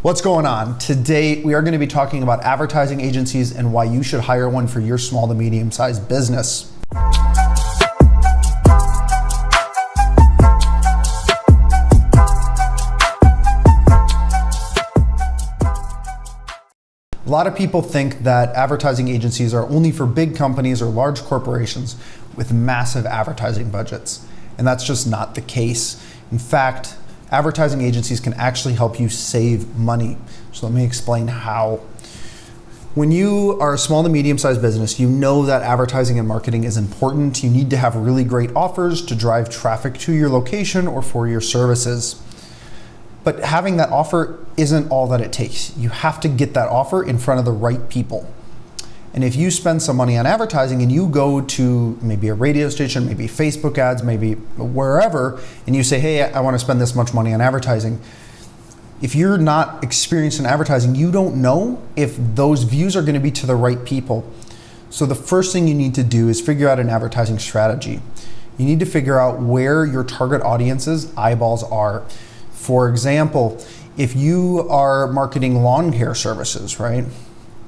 What's going on? Today, we are going to be talking about advertising agencies and why you should hire one for your small to medium-sized business. A lot of people think that advertising agencies are only for big companies or large corporations with massive advertising budgets, and that's just not the case. In fact, advertising agencies can actually help you save money. So let me explain how. When you are a small to medium-sized business, you know that advertising and marketing is important. You need to have really great offers to drive traffic to your location or for your services. But having that offer isn't all that it takes. You have to get that offer in front of the right people. And if you spend some money on advertising and you go to maybe a radio station, maybe Facebook ads, maybe wherever, and you say, hey, I want to spend this much money on advertising. If you're not experienced in advertising, you don't know if those views are going to be to the right people. So the first thing you need to do is figure out an advertising strategy. You need to figure out where your target audience's eyeballs are. For example, if you are marketing lawn care services, right?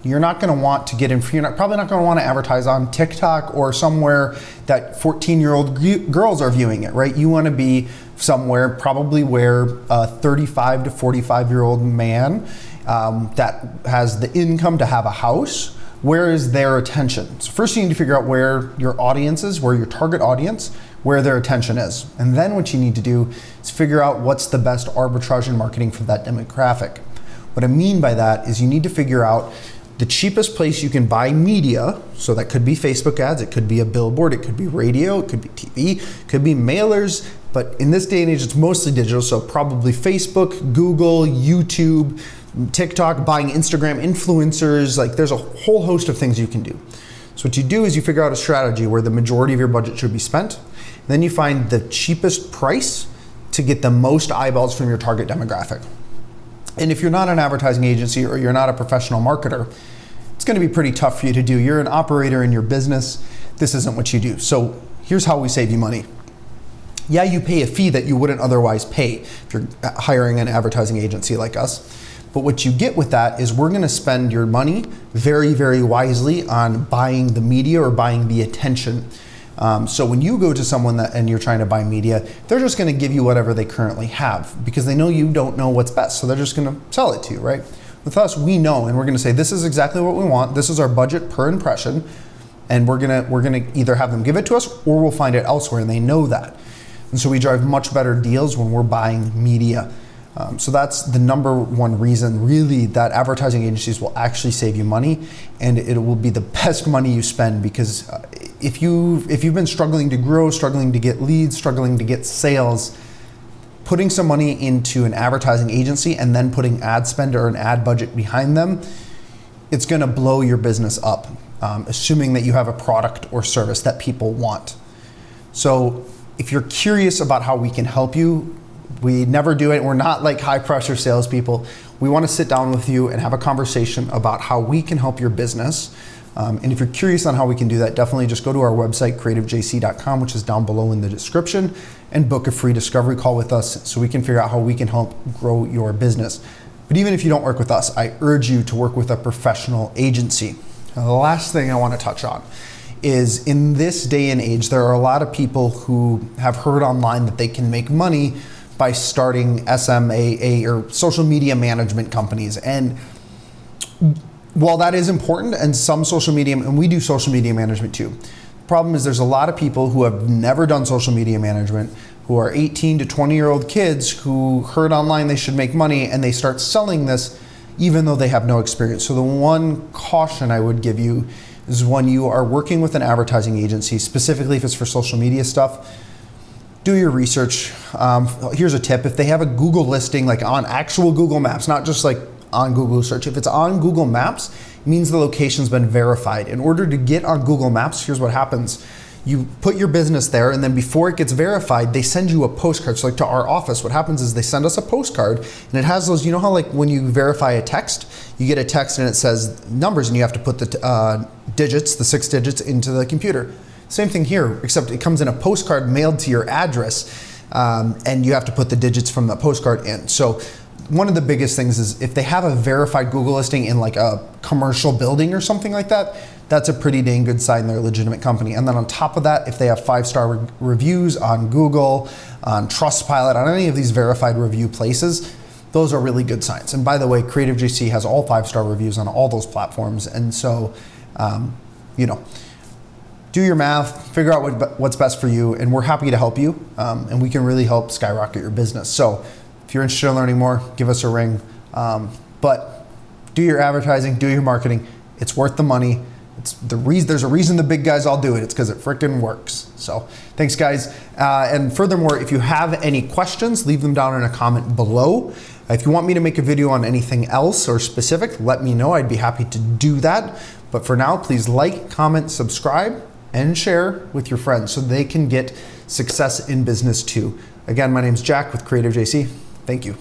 You're not going to want to get in, probably not going to want to advertise on TikTok or somewhere that 14-year-old girls are viewing it, right? You want to be somewhere probably where a 35 to 45-year-old man that has the income to have a house, where is their attention? So first you need to figure out where your audience is, where your target audience, where their attention is. And then what you need to do is figure out what's the best arbitrage in marketing for that demographic. What I mean by that is you need to figure out the cheapest place you can buy media. So that could be Facebook ads, it could be a billboard, it could be radio, it could be TV, it could be mailers, but in this day and age, it's mostly digital. So probably Facebook, Google, YouTube, TikTok, buying Instagram influencers, like there's a whole host of things you can do. So what you do is you figure out a strategy where the majority of your budget should be spent. And then you find the cheapest price to get the most eyeballs from your target demographic. And if you're not an advertising agency or you're not a professional marketer, it's going to be pretty tough for you to do. You're an operator in your business. This isn't what you do. So here's how we save you money. Yeah, you pay a fee that you wouldn't otherwise pay if you're hiring an advertising agency like us. But what you get with that is we're going to spend your money very, very wisely on buying the media or buying the attention. So when you go to someone and you're trying to buy media, they're just going to give you whatever they currently have because they know you don't know what's best. So they're just going to sell it to you, right? With us, we know, and we're going to say, this is exactly what we want. This is our budget per impression. And we're going to either have them give it to us or we'll find it elsewhere, and they know that. And so we drive much better deals when we're buying media. So that's the number one reason really that advertising agencies will actually save you money, and it will be the best money you spend because if you've been struggling to grow, struggling to get leads, struggling to get sales, putting some money into an advertising agency and then putting ad spend or an ad budget behind them, it's going to blow your business up, assuming that you have a product or service that people want. So if you're curious about how we can help you, we never do it. We're not like high pressure salespeople. We want to sit down with you and have a conversation about how we can help your business. And if you're curious on how we can do that, definitely just go to our website, creativejc.com, which is down below in the description, and book a free discovery call with us so we can figure out how we can help grow your business. But even if you don't work with us, I urge you to work with a professional agency. Now, the last thing I want to touch on is in this day and age, there are a lot of people who have heard online that they can make money by starting SMAA or social media management companies. And while that is important, and some social media, and we do social media management too, the problem is there's a lot of people who have never done social media management, who are 18 to 20-year-old kids who heard online they should make money and they start selling this even though they have no experience. So the one caution I would give you is when you are working with an advertising agency, specifically if it's for social media stuff, do your research. Here's a tip. If they have a Google listing, like on actual Google Maps, not just like on Google search, if it's on Google Maps, it means the location's been verified. In order to get on Google Maps, here's what happens. You put your business there, and then before it gets verified, they send you a postcard. So like to our office, what happens is they send us a postcard, and it has those, you know how like when you verify a text, you get a text and it says numbers, and you have to put the digits, the 6 digits into the computer. Same thing here, except it comes in a postcard mailed to your address, and you have to put the digits from the postcard in. So one of the biggest things is if they have a verified Google listing in like a commercial building or something like that, that's a pretty dang good sign they're a legitimate company. And then on top of that, if they have 5-star reviews on Google, on Trustpilot, on any of these verified review places, those are really good signs. And by the way, Creative JC has all 5-star reviews on all those platforms. And so, you know, do your math, figure out what's best for you, and we're happy to help you, and we can really help skyrocket your business. So if you're interested in learning more, give us a ring. But do your advertising, do your marketing. It's worth the money. There's a reason the big guys all do it. It's because it frickin' works. So thanks, guys. And furthermore, if you have any questions, leave them down in a comment below. If you want me to make a video on anything else or specific, let me know. I'd be happy to do that. But for now, please like, comment, subscribe, and share with your friends so they can get success in business too. Again, my name's Jack with Creative JC. Thank you.